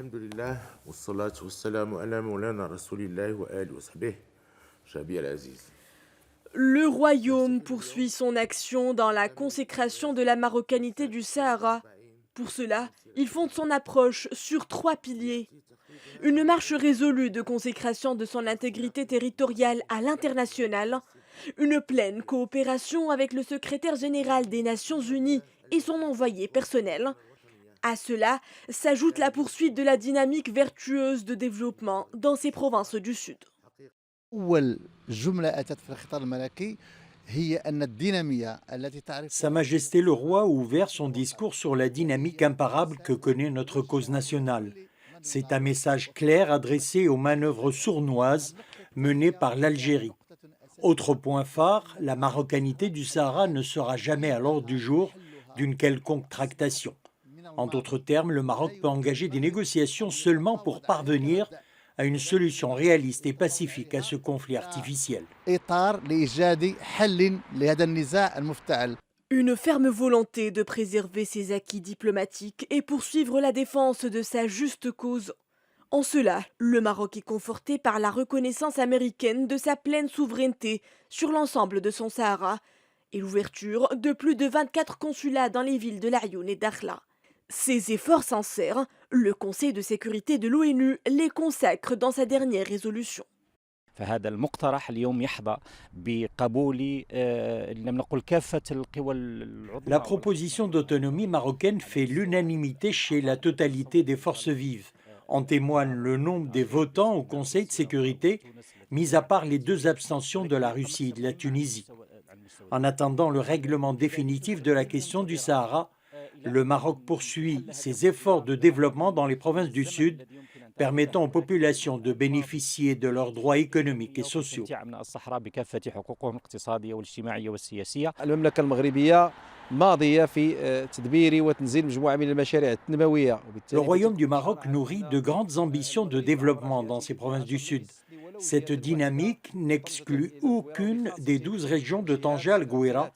Alhamdulillah, wassalatu wassalamu ala maulana rasulillah wa alihi wa sahbihi, Shabi al-Aziz. Le royaume poursuit son action dans la consécration de la marocanité du Sahara. Pour cela, il fonde son approche sur 3 piliers. Une marche résolue de consécration de son intégrité territoriale à l'international, une pleine coopération avec le secrétaire général des Nations Unies et son envoyé personnel. À cela s'ajoute la poursuite de la dynamique vertueuse de développement dans ces provinces du Sud. أول جملة أتت في الخطاب الملكي هي أن الدينامية التي تعرف Sa Majesté le Roi a ouvert son discours sur la dynamique imparable que connaît notre cause nationale. C'est un message clair adressé aux manœuvres sournoises menées par l'Algérie. Autre point phare, la marocanité du Sahara ne sera jamais à l'ordre du jour d'une quelconque tractation. En d'autres termes, le Maroc peut engager des négociations seulement pour parvenir à une solution réaliste et pacifique à ce conflit artificiel. إطار لإيجاد حل لهذا النزاع المفتعل. Une ferme volonté de préserver ses acquis diplomatiques et poursuivre la défense de sa juste cause. En cela, le Maroc est conforté par la reconnaissance américaine de sa pleine souveraineté sur l'ensemble de son Sahara et l'ouverture de plus de 24 consulats dans les villes de Laayoune et Dakhla. Ces efforts sincères, le Conseil de sécurité de l'ONU les consacre dans sa dernière résolution. فهذا المقترح اليوم يحظى بقبول لم نقل كافة القوى العظمى. La proposition d'autonomie marocaine fait l'unanimité chez la totalité des forces vives. En témoigne le nombre des votants au Conseil de sécurité, mis à part les 2 abstentions de la Russie et de la Tunisie. En attendant le règlement définitif de la question du Sahara, le Maroc poursuit ses efforts de développement dans les provinces du Sud, permettant aux populations de bénéficier de leurs droits économiques et sociaux. المملكة المغربية ماضية في تدبير وتنزيل مجموعة من المشاريع التنموية. Le Royaume du Maroc nourrit de grandes ambitions de développement dans ces provinces du Sud. Cette dynamique n'exclut aucune des 12 régions de Tanger al-Gouira.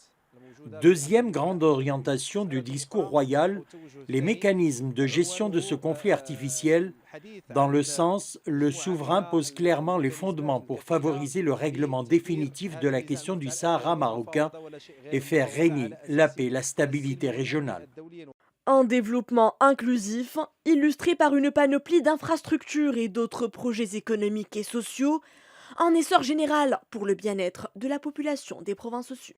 Deuxième grande orientation du discours royal, les mécanismes de gestion de ce conflit artificiel, dans le sens, le souverain pose clairement les fondements pour favoriser le règlement définitif de la question du Sahara marocain et faire régner la paix et la stabilité régionale. Un développement inclusif, illustré par une panoplie d'infrastructures et d'autres projets économiques et sociaux, un essor général pour le bien-être de la population des provinces sud.